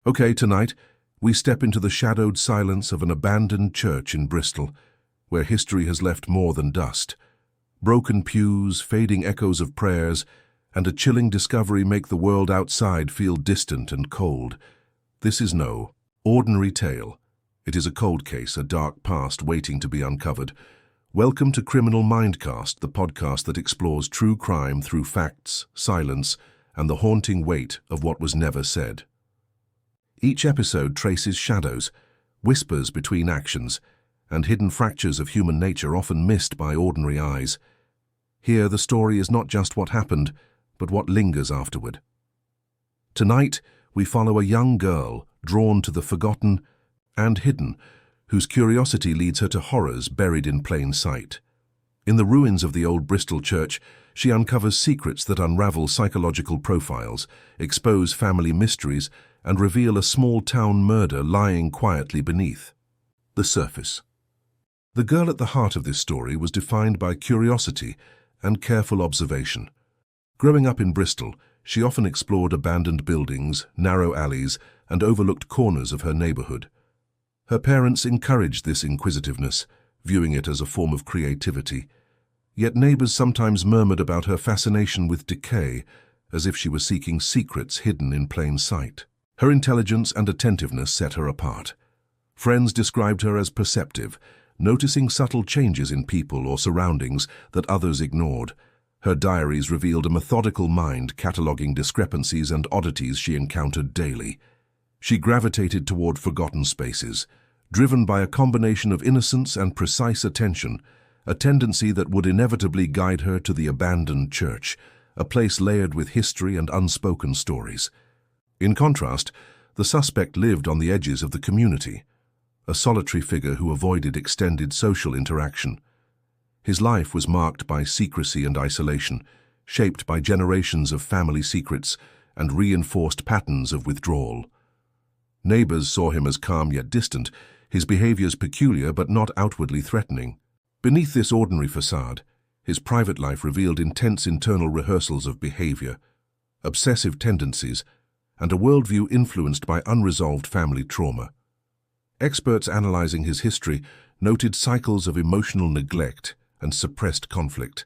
Okay, tonight, we step into the shadowed silence of an abandoned church in Bristol, where history has left more than dust. Broken pews, fading echoes of prayers, and a chilling discovery make the world outside feel distant and cold. This is no ordinary tale. It is a cold case, a dark past waiting to be uncovered. Welcome to Criminal Mindcast, the podcast that explores true crime through facts, silence, and the haunting weight of what was never said. Each episode traces shadows, whispers between actions, and hidden fractures of human nature often missed by ordinary eyes. Here, the story is not just what happened, but what lingers afterward. Tonight, we follow a young girl drawn to the forgotten and hidden, whose curiosity leads her to horrors buried in plain sight. In the ruins of the old Bristol church, she uncovers secrets that unravel psychological profiles, expose family mysteries, and reveal a small-town murder lying quietly beneath the surface. The girl at the heart of this story was defined by curiosity and careful observation. Growing up in Bristol, she often explored abandoned buildings, narrow alleys, and overlooked corners of her neighborhood. Her parents encouraged this inquisitiveness, viewing it as a form of creativity. Yet neighbors sometimes murmured about her fascination with decay, as if she were seeking secrets hidden in plain sight. Her intelligence and attentiveness set her apart. Friends described her as perceptive, noticing subtle changes in people or surroundings that others ignored. Her diaries revealed a methodical mind cataloging discrepancies and oddities she encountered daily. She gravitated toward forgotten spaces, driven by a combination of innocence and precise attention, a tendency that would inevitably guide her to the abandoned church, a place layered with history and unspoken stories. In contrast, the suspect lived on the edges of the community, a solitary figure who avoided extended social interaction. His life was marked by secrecy and isolation, shaped by generations of family secrets and reinforced patterns of withdrawal. Neighbors saw him as calm yet distant, his behaviors peculiar but not outwardly threatening. Beneath this ordinary facade, his private life revealed intense internal rehearsals of behavior, obsessive tendencies, and a worldview influenced by unresolved family trauma. Experts analyzing his history noted cycles of emotional neglect and suppressed conflict.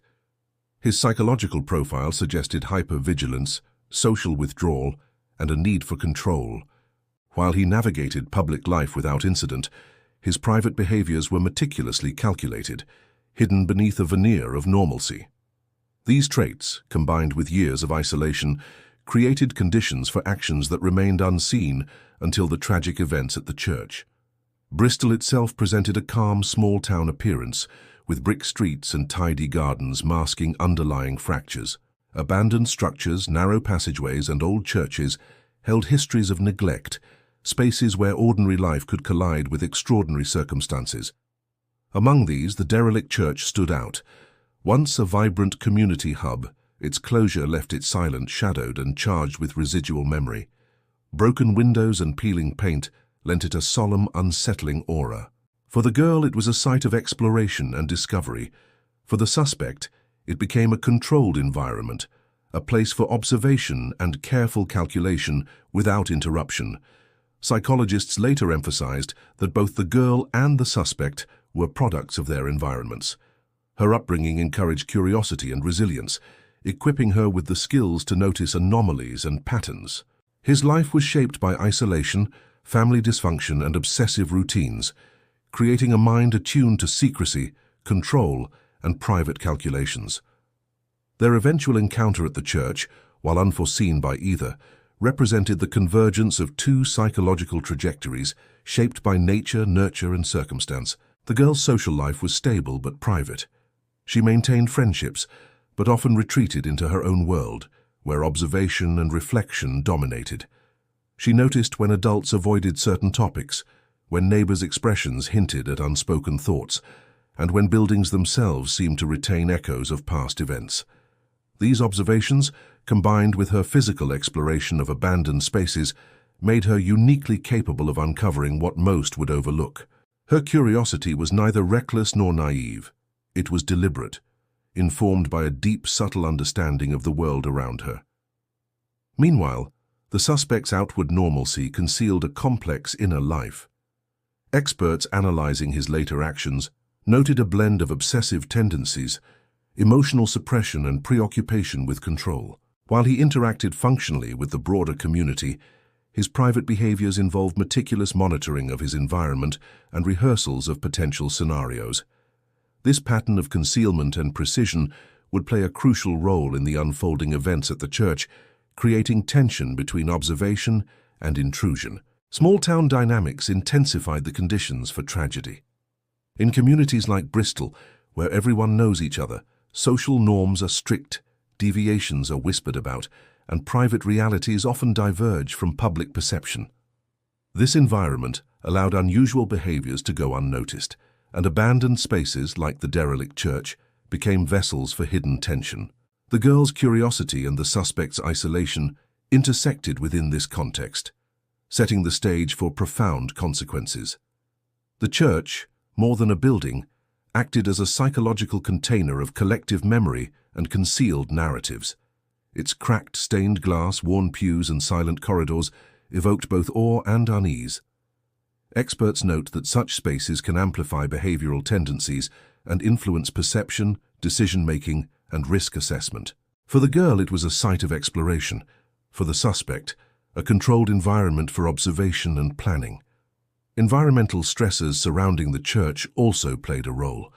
His psychological profile suggested hypervigilance, social withdrawal, and a need for control. While he navigated public life without incident, his private behaviors were meticulously calculated, hidden beneath a veneer of normalcy. These traits, combined with years of isolation, created conditions for actions that remained unseen until the tragic events at the church. Bristol itself presented a calm, small-town appearance, with brick streets and tidy gardens masking underlying fractures. Abandoned structures, narrow passageways, and old churches held histories of neglect, spaces where ordinary life could collide with extraordinary circumstances. Among these, the derelict church stood out. Once a vibrant community hub, its closure left it silent, shadowed, and charged with residual memory. Broken windows and peeling paint lent it a solemn, unsettling aura. For the girl, it was a site of exploration and discovery. For the suspect, it became a controlled environment, a place for observation and careful calculation without interruption. Psychologists later emphasized that both the girl and the suspect were products of their environments. Her upbringing encouraged curiosity and resilience, equipping her with the skills to notice anomalies and patterns. His life was shaped by isolation, family dysfunction, and obsessive routines, creating a mind attuned to secrecy, control, and private calculations. Their eventual encounter at the church, while unforeseen by either, represented the convergence of two psychological trajectories shaped by nature, nurture, and circumstance. The girl's social life was stable but private. She maintained friendships, but often retreated into her own world, where observation and reflection dominated. She noticed when adults avoided certain topics, when neighbors' expressions hinted at unspoken thoughts, and when buildings themselves seemed to retain echoes of past events. These observations, combined with her physical exploration of abandoned spaces, made her uniquely capable of uncovering what most would overlook. Her curiosity was neither reckless nor naive. It was deliberate, informed by a deep, subtle understanding of the world around her. Meanwhile, The suspect's outward normalcy concealed a complex inner life. Experts analyzing his later actions noted a blend of obsessive tendencies, emotional suppression and preoccupation with control. While he interacted functionally with the broader community, his private behaviors involved meticulous monitoring of his environment and rehearsals of potential scenarios. This pattern of concealment and precision would play a crucial role in the unfolding events at the church, creating tension between observation and intrusion. Small-town dynamics intensified the conditions for tragedy. In communities like Bristol, where everyone knows each other, social norms are strict, deviations are whispered about, and private realities often diverge from public perception. This environment allowed unusual behaviors to go unnoticed, and abandoned spaces like the derelict church became vessels for hidden tension. The girl's curiosity and the suspect's isolation intersected within this context, setting the stage for profound consequences. The church, more than a building, acted as a psychological container of collective memory and concealed narratives. Its cracked, stained glass, worn pews and silent corridors evoked both awe and unease. Experts note that such spaces can amplify behavioral tendencies and influence perception, decision-making, and risk assessment. For the girl, it was a site of exploration. For the suspect, a controlled environment for observation and planning. Environmental stressors surrounding the church also played a role.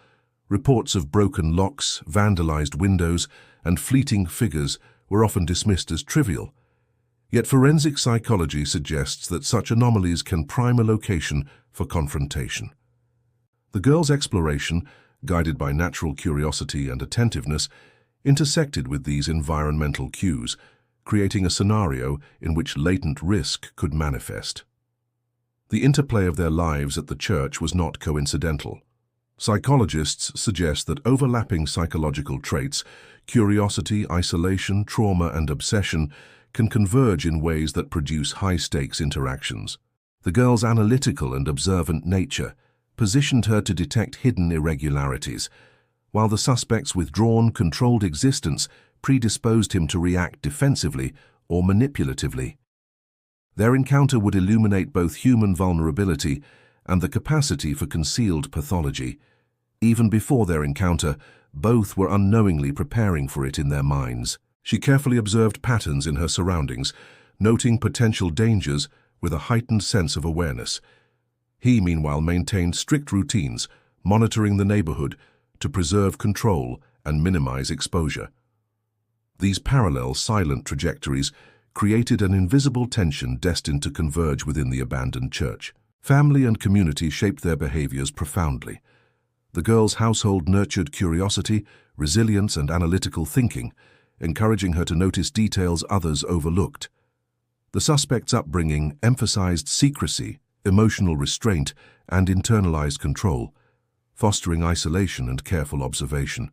Reports of broken locks, vandalized windows, and fleeting figures were often dismissed as trivial. Yet forensic psychology suggests that such anomalies can prime a location for confrontation. The girl's exploration, guided by natural curiosity and attentiveness, intersected with these environmental cues, creating a scenario in which latent risk could manifest. The interplay of their lives at the church was not coincidental. Psychologists suggest that overlapping psychological traits, curiosity, isolation, trauma, and obsession, can converge in ways that produce high-stakes interactions. The girl's analytical and observant nature positioned her to detect hidden irregularities, while the suspect's withdrawn, controlled existence predisposed him to react defensively or manipulatively. Their encounter would illuminate both human vulnerability and the capacity for concealed pathology. Even before their encounter, both were unknowingly preparing for it in their minds. She carefully observed patterns in her surroundings, noting potential dangers with a heightened sense of awareness. He, meanwhile, maintained strict routines, monitoring the neighborhood to preserve control and minimize exposure. These parallel, silent trajectories created an invisible tension destined to converge within the abandoned church. Family and community shaped their behaviors profoundly. The girl's household nurtured curiosity, resilience, and analytical thinking, encouraging her to notice details others overlooked. The suspect's upbringing emphasized secrecy, emotional restraint, and internalized control, fostering isolation and careful observation.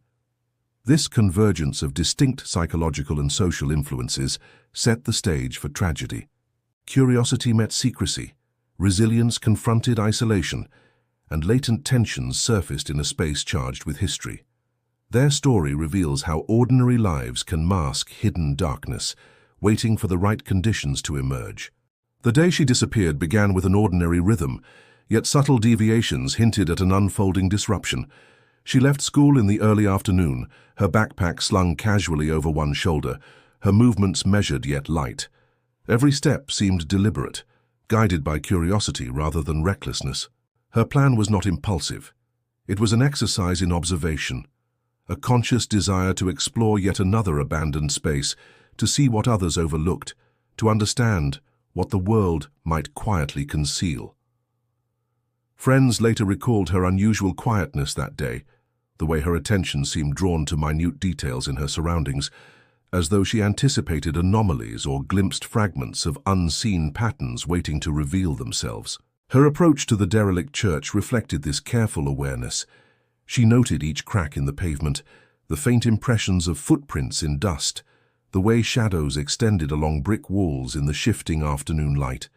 This convergence of distinct psychological and social influences set the stage for tragedy. Curiosity met secrecy, resilience confronted isolation, and latent tensions surfaced in a space charged with history. Their story reveals how ordinary lives can mask hidden darkness, waiting for the right conditions to emerge. The day she disappeared began with an ordinary rhythm, yet subtle deviations hinted at an unfolding disruption. She left school in the early afternoon, her backpack slung casually over one shoulder, her movements measured yet light. Every step seemed deliberate, guided by curiosity rather than recklessness. Her plan was not impulsive. It was an exercise in observation, a conscious desire to explore yet another abandoned space, to see what others overlooked, to understand what the world might quietly conceal. Friends later recalled her unusual quietness that day, the way her attention seemed drawn to minute details in her surroundings, as though she anticipated anomalies or glimpsed fragments of unseen patterns waiting to reveal themselves. Her approach to the derelict church reflected this careful awareness. She noted each crack in the pavement, the faint impressions of footprints in dust, the way shadows extended along brick walls in the shifting afternoon light.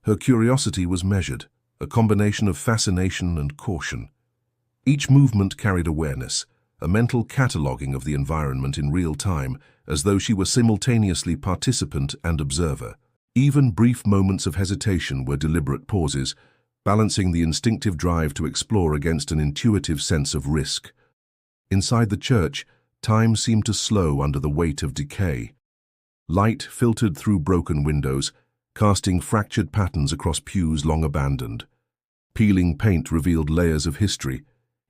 Her curiosity was measured, a combination of fascination and caution. Each movement carried awareness, a mental cataloging of the environment in real time, as though she were simultaneously participant and observer. Even brief moments of hesitation were deliberate pauses, balancing the instinctive drive to explore against an intuitive sense of risk. Inside the church, time seemed to slow under the weight of decay. Light filtered through broken windows, casting fractured patterns across pews long abandoned. Peeling paint revealed layers of history,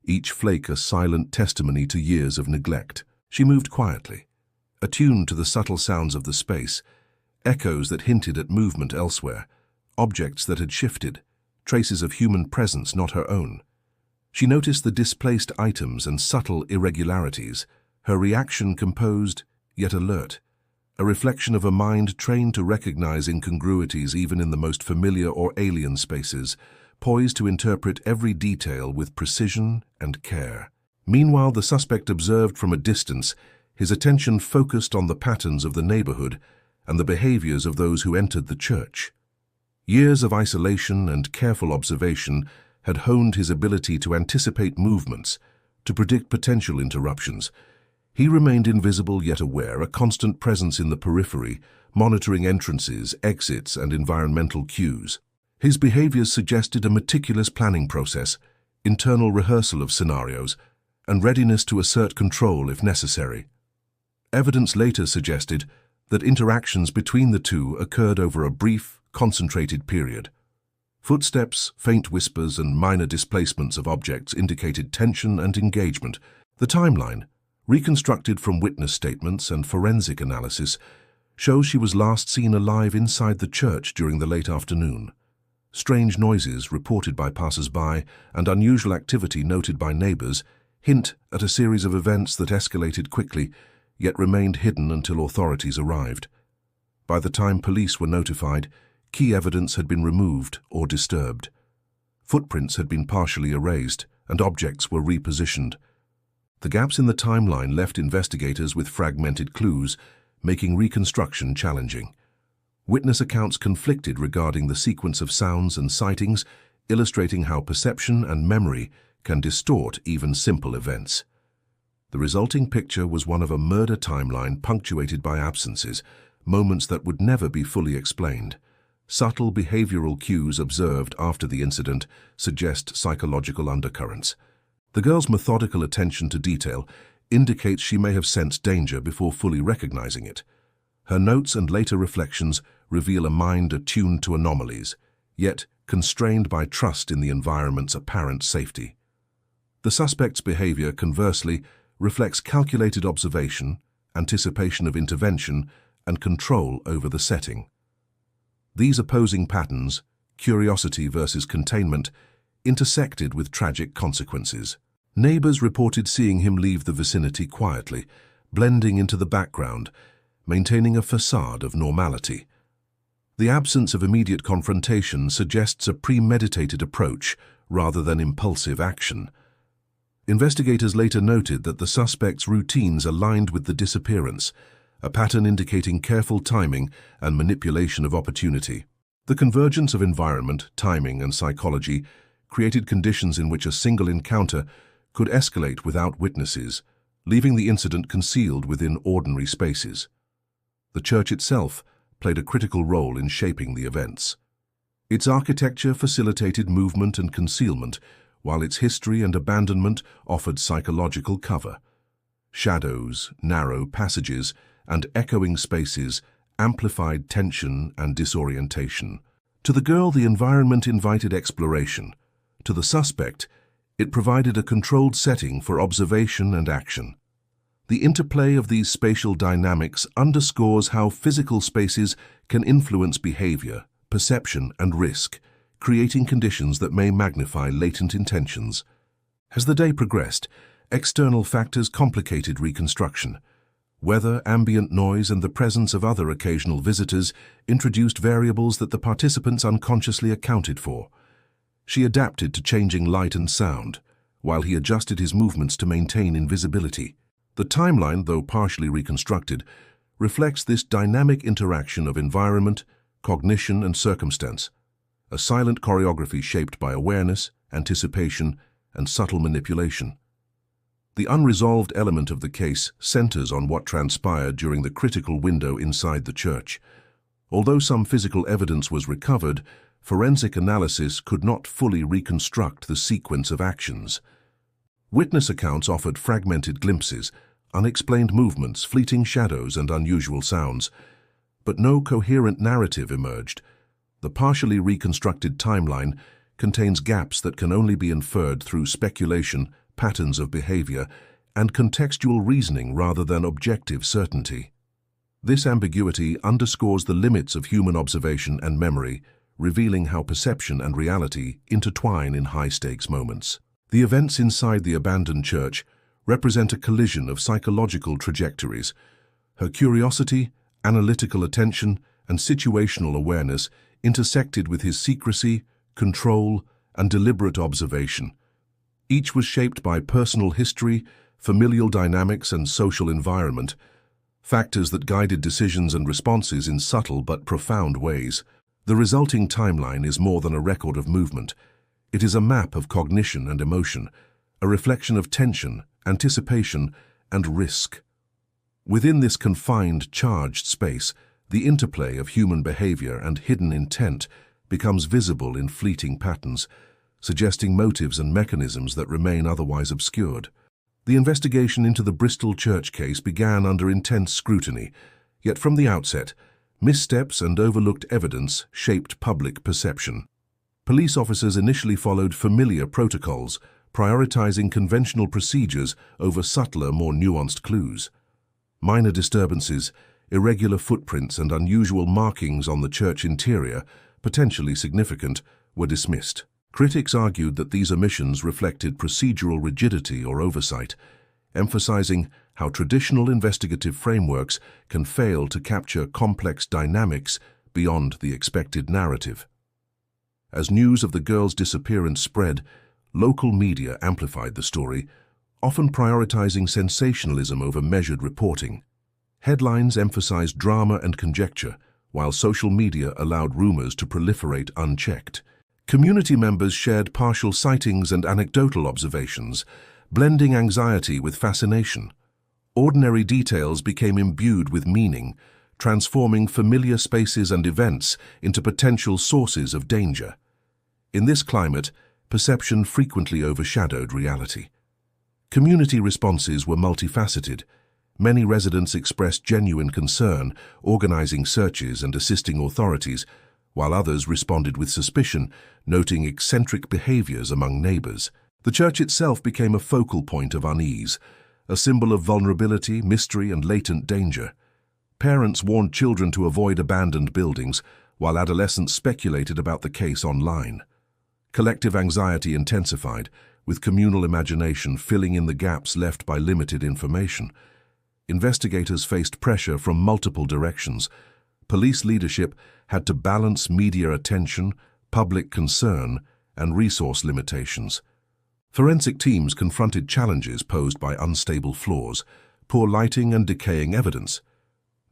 each flake a silent testimony to years of neglect. She moved quietly, attuned to the subtle sounds of the space, echoes that hinted at movement elsewhere, objects that had shifted, traces of human presence not her own. She noticed the displaced items and subtle irregularities, her reaction composed yet alert, a reflection of a mind trained to recognize incongruities even in the most familiar or alien spaces, poised to interpret every detail with precision and care. Meanwhile, the suspect observed from a distance, his attention focused on the patterns of the neighborhood and the behaviors of those who entered the church. Years of isolation and careful observation had honed his ability to anticipate movements, to predict potential interruptions. He remained invisible yet aware, a constant presence in the periphery, monitoring entrances, exits, and environmental cues. His behaviors suggested a meticulous planning process, internal rehearsal of scenarios, and readiness to assert control if necessary. Evidence later suggested that interactions between the two occurred over a brief, concentrated period. Footsteps, faint whispers, and minor displacements of objects indicated tension and engagement. The timeline, reconstructed from witness statements and forensic analysis, shows she was last seen alive inside the church during the late afternoon. Strange noises reported by passers-by and unusual activity noted by neighbors hint at a series of events that escalated quickly, yet remained hidden until authorities arrived. By the time police were notified, key evidence had been removed or disturbed. Footprints had been partially erased, and objects were repositioned. The gaps in the timeline left investigators with fragmented clues, making reconstruction challenging. Witness accounts conflicted regarding the sequence of sounds and sightings, illustrating how perception and memory can distort even simple events. The resulting picture was one of a murder timeline punctuated by absences, moments that would never be fully explained. Subtle behavioral cues observed after the incident suggest psychological undercurrents. The girl's methodical attention to detail indicates she may have sensed danger before fully recognizing it. Her notes and later reflections reveal a mind attuned to anomalies, yet constrained by trust in the environment's apparent safety. The suspect's behavior, conversely, reflects calculated observation, anticipation of intervention, and control over the setting. These opposing patterns, curiosity versus containment, intersected with tragic consequences. Neighbors reported seeing him leave the vicinity quietly, blending into the background, maintaining a facade of normality. The absence of immediate confrontation suggests a premeditated approach rather than impulsive action. Investigators later noted that the suspect's routines aligned with the disappearance, a pattern indicating careful timing and manipulation of opportunity. The convergence of environment, timing, and psychology created conditions in which a single encounter could escalate without witnesses, leaving the incident concealed within ordinary spaces. The church itself played a critical role in shaping the events. Its architecture facilitated movement and concealment, while its history and abandonment offered psychological cover. Shadows, narrow passages, and echoing spaces amplified tension and disorientation. To the girl, the environment invited exploration. To the suspect, it provided a controlled setting for observation and action. The interplay of these spatial dynamics underscores how physical spaces can influence behavior, perception, and risk, creating conditions that may magnify latent intentions. As the day progressed, external factors complicated reconstruction. Weather, ambient noise, and the presence of other occasional visitors introduced variables that the participants unconsciously accounted for. She adapted to changing light and sound, while he adjusted his movements to maintain invisibility. The timeline, though partially reconstructed, reflects this dynamic interaction of environment, cognition, and circumstance, a silent choreography shaped by awareness, anticipation, and subtle manipulation. The unresolved element of the case centers on what transpired during the critical window inside the church. Although some physical evidence was recovered, forensic analysis could not fully reconstruct the sequence of actions. Witness accounts offered fragmented glimpses, unexplained movements, fleeting shadows, and unusual sounds, but no coherent narrative emerged. The partially reconstructed timeline contains gaps that can only be inferred through speculation, patterns of behavior, and contextual reasoning rather than objective certainty. This ambiguity underscores the limits of human observation and memory, revealing how perception and reality intertwine in high-stakes moments. The events inside the abandoned church represent a collision of psychological trajectories. Her curiosity, analytical attention, and situational awareness intersected with his secrecy, control, and deliberate observation. Each was shaped by personal history, familial dynamics, and social environment, factors that guided decisions and responses in subtle but profound ways. The resulting timeline is more than a record of movement. It is a map of cognition and emotion, a reflection of tension, anticipation, and risk. Within this confined, charged space, the interplay of human behavior and hidden intent becomes visible in fleeting patterns, suggesting motives and mechanisms that remain otherwise obscured. The investigation into the Bristol church case began under intense scrutiny, yet from the outset, missteps and overlooked evidence shaped public perception. Police officers initially followed familiar protocols, prioritizing conventional procedures over subtler, more nuanced clues. Minor disturbances, irregular footprints, and unusual markings on the church interior, potentially significant, were dismissed. Critics argued that these omissions reflected procedural rigidity or oversight, emphasizing how traditional investigative frameworks can fail to capture complex dynamics beyond the expected narrative. As news of the girl's disappearance spread, local media amplified the story, often prioritizing sensationalism over measured reporting. Headlines emphasized drama and conjecture, while social media allowed rumors to proliferate unchecked. Community members shared partial sightings and anecdotal observations, blending anxiety with fascination. Ordinary details became imbued with meaning, transforming familiar spaces and events into potential sources of danger. In this climate, perception frequently overshadowed reality. Community responses were multifaceted. Many residents expressed genuine concern, organizing searches and assisting authorities, while others responded with suspicion, noting eccentric behaviors among neighbors. The church itself became a focal point of unease, a symbol of vulnerability, mystery, and latent danger. Parents warned children to avoid abandoned buildings, while adolescents speculated about the case online. Collective anxiety intensified, with communal imagination filling in the gaps left by limited information. Investigators faced pressure from multiple directions. Police leadership had to balance media attention, public concern, and resource limitations. Forensic teams confronted challenges posed by unstable floors, poor lighting, and decaying evidence.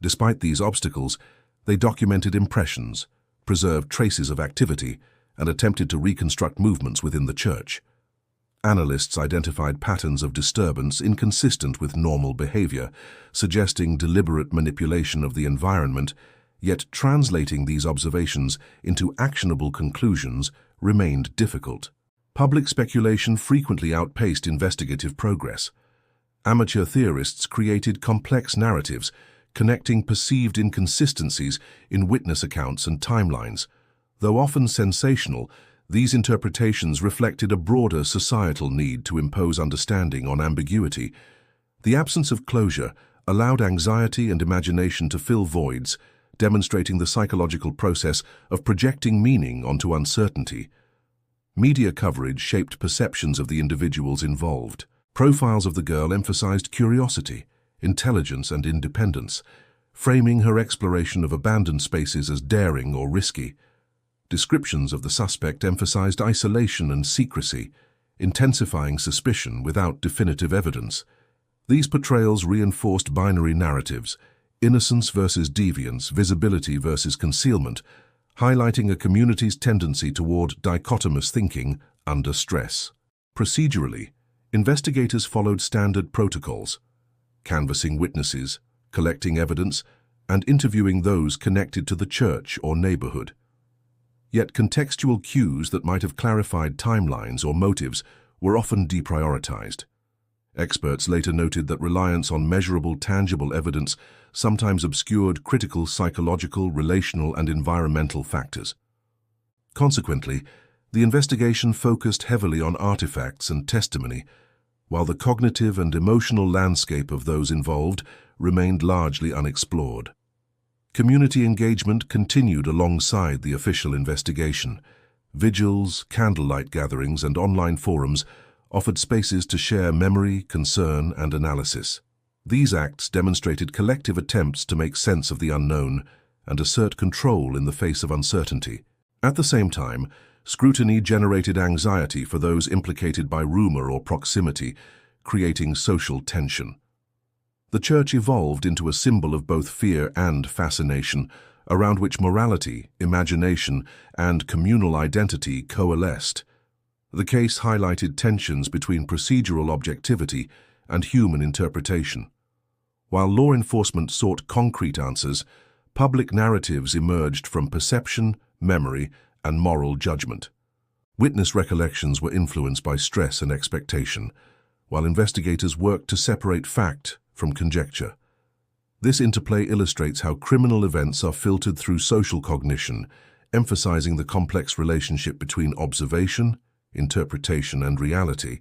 Despite these obstacles, they documented impressions, preserved traces of activity, and attempted to reconstruct movements within the church. Analysts identified patterns of disturbance inconsistent with normal behavior, suggesting deliberate manipulation of the environment, yet translating these observations into actionable conclusions remained difficult. Public speculation frequently outpaced investigative progress. Amateur theorists created complex narratives, connecting perceived inconsistencies in witness accounts and timelines. Though often sensational, these interpretations reflected a broader societal need to impose understanding on ambiguity. The absence of closure allowed anxiety and imagination to fill voids, demonstrating the psychological process of projecting meaning onto uncertainty. Media coverage shaped perceptions of the individuals involved. Profiles of the girl emphasized curiosity, intelligence, and independence, framing her exploration of abandoned spaces as daring or risky. Descriptions of the suspect emphasized isolation and secrecy, intensifying suspicion without definitive evidence. These portrayals reinforced binary narratives, innocence versus deviance, visibility versus concealment, highlighting a community's tendency toward dichotomous thinking under stress. Procedurally, investigators followed standard protocols, canvassing witnesses, collecting evidence, and interviewing those connected to the church or neighborhood. Yet contextual cues that might have clarified timelines or motives were often deprioritized. Experts later noted that reliance on measurable, tangible evidence sometimes obscured critical psychological, relational, and environmental factors. Consequently, the investigation focused heavily on artifacts and testimony, while the cognitive and emotional landscape of those involved remained largely unexplored. Community engagement continued alongside the official investigation. Vigils, candlelight gatherings, and online forums offered spaces to share memory, concern, and analysis. These acts demonstrated collective attempts to make sense of the unknown and assert control in the face of uncertainty. At the same time, scrutiny generated anxiety for those implicated by rumor or proximity, creating social tension. The church evolved into a symbol of both fear and fascination, around which morality, imagination, and communal identity coalesced. The case highlighted tensions between procedural objectivity and human interpretation. While law enforcement sought concrete answers, public narratives emerged from perception, memory, and moral judgment. Witness recollections were influenced by stress and expectation, while investigators worked to separate fact from conjecture. This interplay illustrates how criminal events are filtered through social cognition, emphasizing the complex relationship between observation, interpretation, and reality.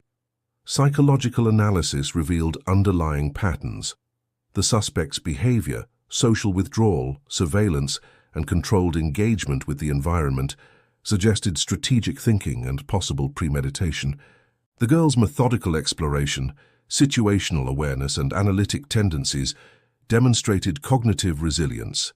Psychological analysis revealed underlying patterns. The suspect's behavior, social withdrawal, surveillance, and controlled engagement with the environment suggested strategic thinking and possible premeditation. The girl's methodical exploration, situational awareness, and analytic tendencies demonstrated cognitive resilience.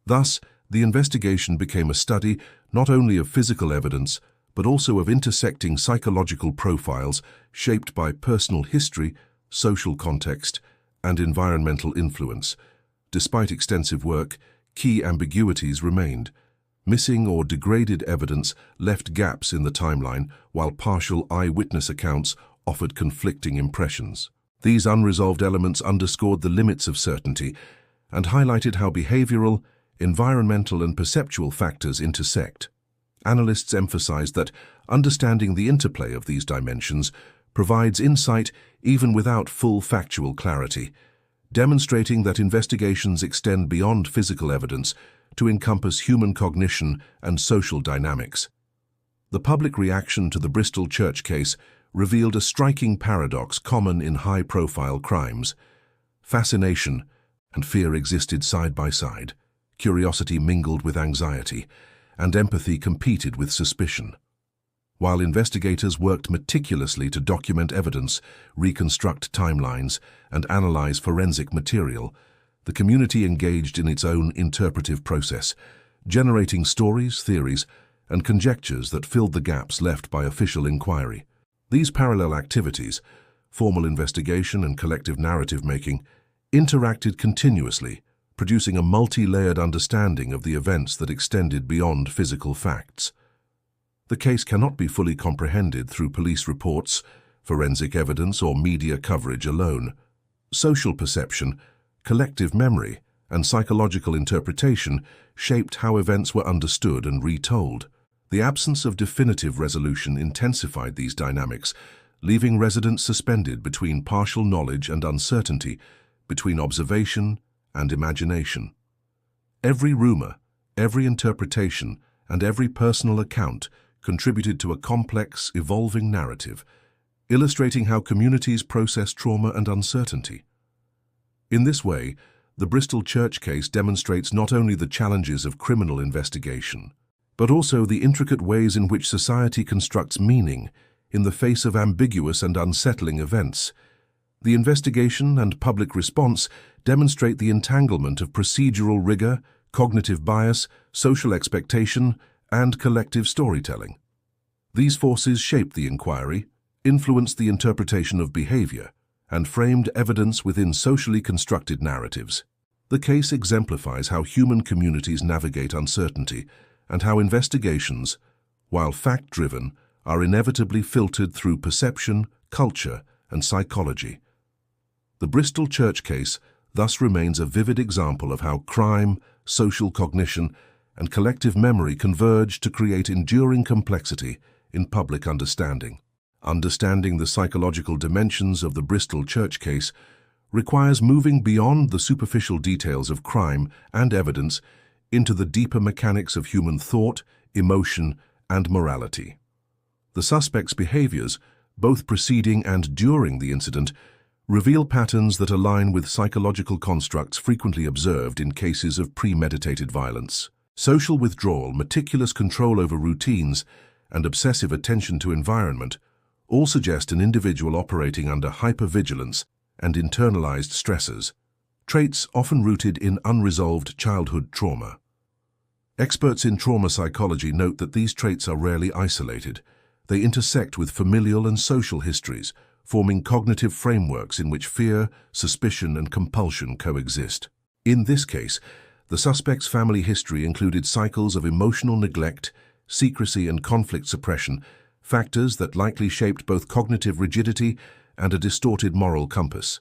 Thus, the investigation became a study not only of physical evidence, but also of intersecting psychological profiles shaped by personal history, social context, and environmental influence. Despite extensive work, key ambiguities remained. Missing or degraded evidence left gaps in the timeline, while partial eyewitness accounts offered conflicting impressions. These unresolved elements underscored the limits of certainty and highlighted how behavioral, environmental, and perceptual factors intersect. Analysts emphasized that understanding the interplay of these dimensions provides insight even without full factual clarity, demonstrating that investigations extend beyond physical evidence to encompass human cognition and social dynamics. The public reaction to the Bristol church case revealed a striking paradox common in high-profile crimes. Fascination and fear existed side by side. Curiosity mingled with anxiety, and empathy competed with suspicion. While investigators worked meticulously to document evidence, reconstruct timelines, and analyze forensic material, the community engaged in its own interpretive process, generating stories, theories, and conjectures that filled the gaps left by official inquiry. These parallel activities, formal investigation and collective narrative-making, interacted continuously, producing a multi-layered understanding of the events that extended beyond physical facts. The case cannot be fully comprehended through police reports, forensic evidence, or media coverage alone. Social perception, collective memory, and psychological interpretation shaped how events were understood and retold. The absence of definitive resolution intensified these dynamics, leaving residents suspended between partial knowledge and uncertainty, between observation and imagination. Every rumor, every interpretation, and every personal account contributed to a complex, evolving narrative, illustrating how communities process trauma and uncertainty. In this way, the Bristol church case demonstrates not only the challenges of criminal investigation, but also the intricate ways in which society constructs meaning in the face of ambiguous and unsettling events. The investigation and public response demonstrate the entanglement of procedural rigor, cognitive bias, social expectation, and collective storytelling. These forces shaped the inquiry, influenced the interpretation of behavior, and framed evidence within socially constructed narratives. The case exemplifies how human communities navigate uncertainty and how investigations, while fact-driven, are inevitably filtered through perception, culture, and psychology. The Bristol church case thus remains a vivid example of how crime, social cognition, and collective memory converge to create enduring complexity in public understanding. Understanding the psychological dimensions of the Bristol church case requires moving beyond the superficial details of crime and evidence into the deeper mechanics of human thought, emotion, and morality. The suspect's behaviors, both preceding and during the incident, reveal patterns that align with psychological constructs frequently observed in cases of premeditated violence. Social withdrawal, meticulous control over routines, and obsessive attention to environment all suggest an individual operating under hypervigilance and internalized stressors, traits often rooted in unresolved childhood trauma. Experts in trauma psychology note that these traits are rarely isolated. They intersect with familial and social histories, forming cognitive frameworks in which fear, suspicion, and compulsion coexist. In this case, the suspect's family history included cycles of emotional neglect, secrecy, and conflict suppression, factors that likely shaped both cognitive rigidity and a distorted moral compass.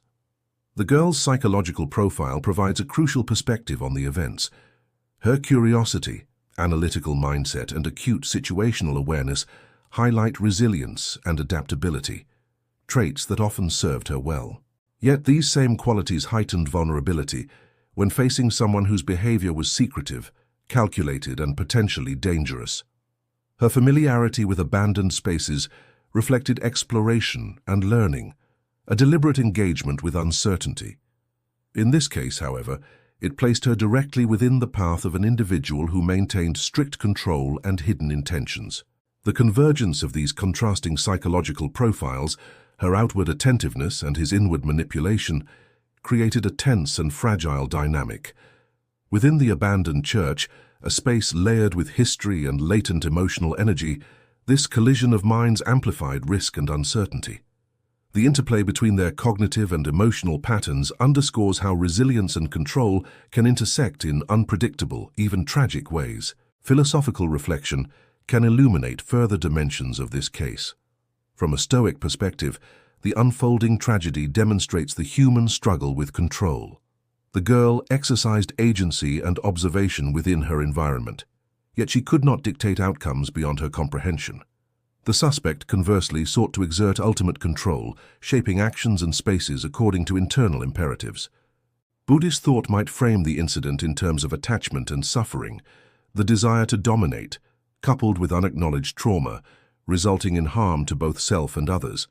The girl's psychological profile provides a crucial perspective on the events. Her curiosity, analytical mindset, and acute situational awareness highlight resilience and adaptability, traits that often served her well. Yet these same qualities heightened vulnerability when facing someone whose behavior was secretive, calculated, and potentially dangerous. Her familiarity with abandoned spaces reflected exploration and learning, a deliberate engagement with uncertainty. In this case, however, it placed her directly within the path of an individual who maintained strict control and hidden intentions. The convergence of these contrasting psychological profiles, her outward attentiveness and his inward manipulation, created a tense and fragile dynamic. Within the abandoned church, a space layered with history and latent emotional energy, this collision of minds amplified risk and uncertainty. The interplay between their cognitive and emotional patterns underscores how resilience and control can intersect in unpredictable, even tragic ways. Philosophical reflection can illuminate further dimensions of this case. From a Stoic perspective, the unfolding tragedy demonstrates the human struggle with control. The girl exercised agency and observation within her environment, yet she could not dictate outcomes beyond her comprehension. The suspect, conversely, sought to exert ultimate control, shaping actions and spaces according to internal imperatives. Buddhist thought might frame the incident in terms of attachment and suffering, the desire to dominate, coupled with unacknowledged trauma, resulting in harm to both self and others.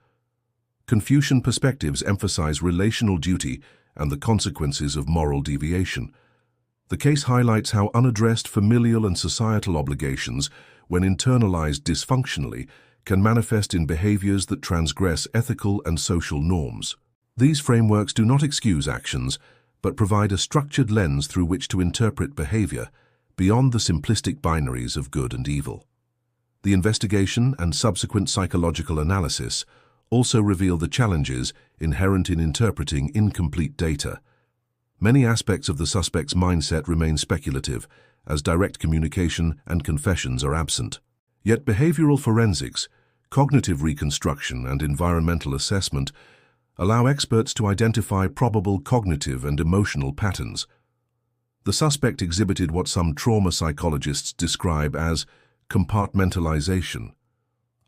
Confucian perspectives emphasize relational duty and the consequences of moral deviation. The case highlights how unaddressed familial and societal obligations, when internalized dysfunctionally, can manifest in behaviors that transgress ethical and social norms. These frameworks do not excuse actions, but provide a structured lens through which to interpret behavior beyond the simplistic binaries of good and evil. The investigation and subsequent psychological analysis also reveal the challenges inherent in interpreting incomplete data. Many aspects of the suspect's mindset remain speculative, as direct communication and confessions are absent. Yet behavioral forensics, cognitive reconstruction, and environmental assessment allow experts to identify probable cognitive and emotional patterns. The suspect exhibited what some trauma psychologists describe as compartmentalization,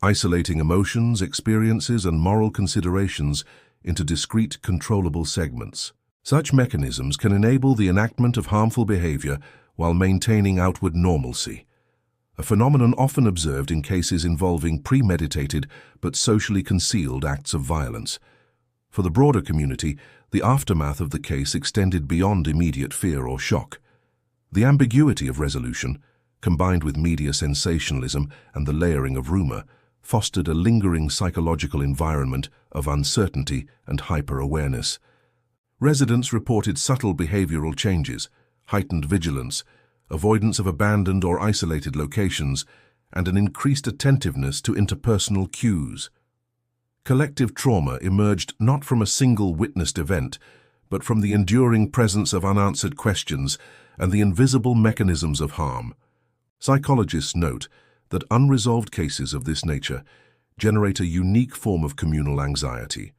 isolating emotions, experiences, and moral considerations into discrete, controllable segments. Such mechanisms can enable the enactment of harmful behavior while maintaining outward normalcy, a phenomenon often observed in cases involving premeditated but socially concealed acts of violence. For the broader community, the aftermath of the case extended beyond immediate fear or shock. The ambiguity of resolution, combined with media sensationalism and the layering of rumor, fostered a lingering psychological environment of uncertainty and hyper-awareness. Residents reported subtle behavioral changes, heightened vigilance, avoidance of abandoned or isolated locations, and an increased attentiveness to interpersonal cues. Collective trauma emerged not from a single witnessed event, but from the enduring presence of unanswered questions and the invisible mechanisms of harm. Psychologists note that unresolved cases of this nature generate a unique form of communal anxiety,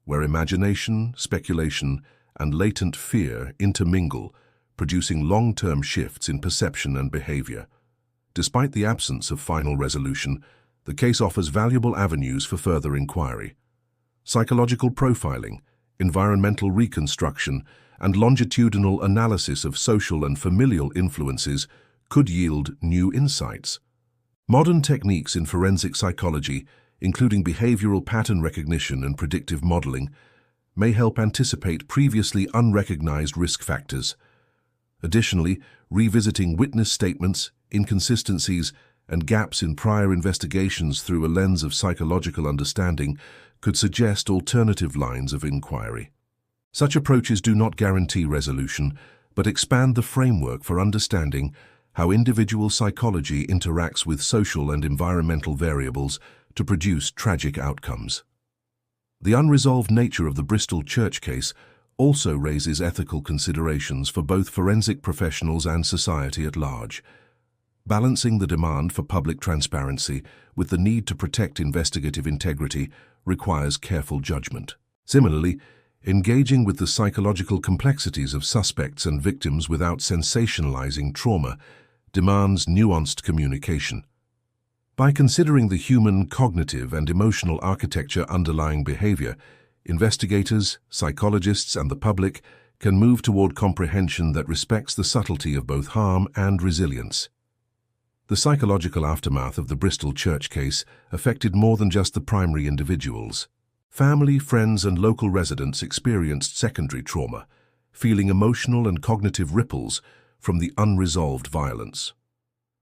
where imagination, speculation, and latent fear intermingle, producing long-term shifts in perception and behavior. Despite the absence of final resolution, the case offers valuable avenues for further inquiry. Psychological profiling, environmental reconstruction, and longitudinal analysis of social and familial influences could yield new insights. Modern techniques in forensic psychology, including behavioral pattern recognition and predictive modeling, may help anticipate previously unrecognized risk factors. Additionally, revisiting witness statements, inconsistencies, and gaps in prior investigations through a lens of psychological understanding could suggest alternative lines of inquiry. Such approaches do not guarantee resolution, but expand the framework for understanding how individual psychology interacts with social and environmental variables to produce tragic outcomes. The unresolved nature of the Bristol church case also raises ethical considerations for both forensic professionals and society at large. Balancing the demand for public transparency with the need to protect investigative integrity requires careful judgment. Similarly, engaging with the psychological complexities of suspects and victims without sensationalizing trauma demands nuanced communication. By considering the human cognitive and emotional architecture underlying behavior, investigators, psychologists, and the public can move toward comprehension that respects the subtlety of both harm and resilience. The psychological aftermath of the Bristol church case affected more than just the primary individuals. Family, friends, and local residents experienced secondary trauma, feeling emotional and cognitive ripples from the unresolved violence.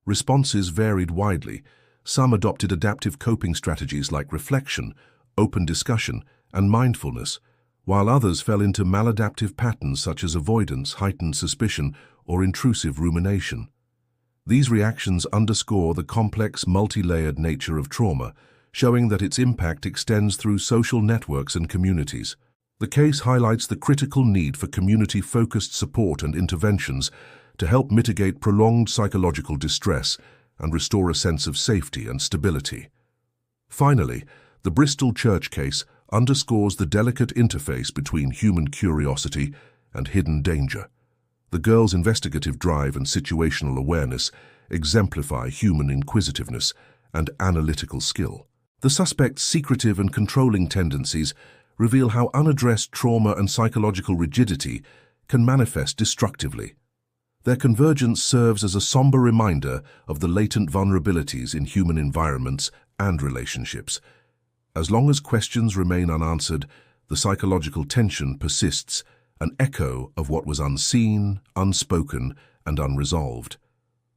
Responses varied widely. Some adopted adaptive coping strategies like reflection, open discussion, and mindfulness, while others fell into maladaptive patterns such as avoidance, heightened suspicion, or intrusive rumination. These reactions underscore the complex, multi-layered nature of trauma, showing that its impact extends through social networks and communities. The case highlights the critical need for community-focused support and interventions to help mitigate prolonged psychological distress and restore a sense of safety and stability. Finally, the Bristol church case underscores the delicate interface between human curiosity and hidden danger. The girl's investigative drive and situational awareness exemplify human inquisitiveness and analytical skill. The suspect's secretive and controlling tendencies reveal how unaddressed trauma and psychological rigidity can manifest destructively. Their convergence serves as a somber reminder of the latent vulnerabilities in human environments and relationships. As long as questions remain unanswered, the psychological tension persists, an echo of what was unseen, unspoken, and unresolved.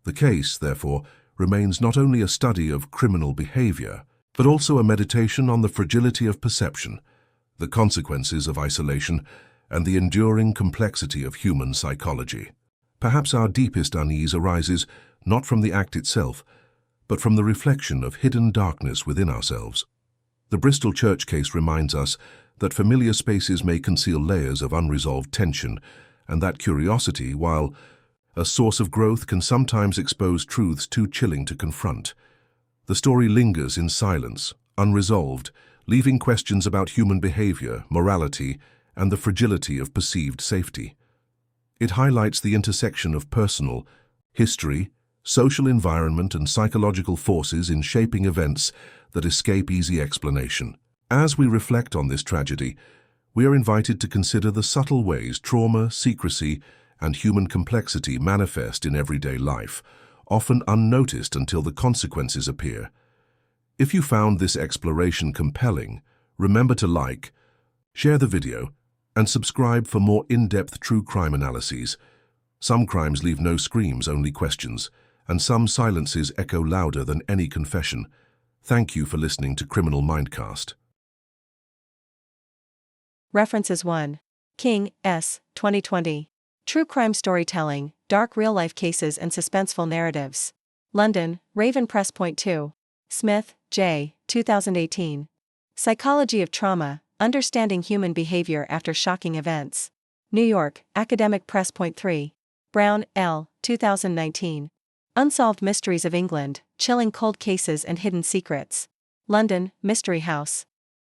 The case, therefore, remains not only a study of criminal behavior, but also a meditation on the fragility of perception, the consequences of isolation, and the enduring complexity of human psychology. Perhaps our deepest unease arises not from the act itself, but from the reflection of hidden darkness within ourselves. The Bristol church case reminds us that familiar spaces may conceal layers of unresolved tension, and that curiosity, while a source of growth, can sometimes expose truths too chilling to confront. The story lingers in silence, unresolved, leaving questions about human behavior, morality, and the fragility of perceived safety. It highlights the intersection of personal, history, social environment, and psychological forces in shaping events that escape easy explanation. As we reflect on this tragedy, we are invited to consider the subtle ways trauma, secrecy, and human complexity manifest in everyday life, often unnoticed until the consequences appear. If you found this exploration compelling, remember to like, share the video, and subscribe for more in-depth true crime analyses. Some crimes leave no screams, only questions, and some silences echo louder than any confession. Thank you for listening to Criminal Mindcast. References 1. King, S. 2020. True Crime Storytelling, Dark Real-Life Cases and Suspenseful Narratives. London, Raven Press. 2. Smith, J. 2018. Psychology of Trauma, Understanding Human Behavior After Shocking Events. New York, Academic Press. 3. Brown, L. 2019. Unsolved Mysteries of England, Chilling Cold Cases and Hidden Secrets. London, Mystery House.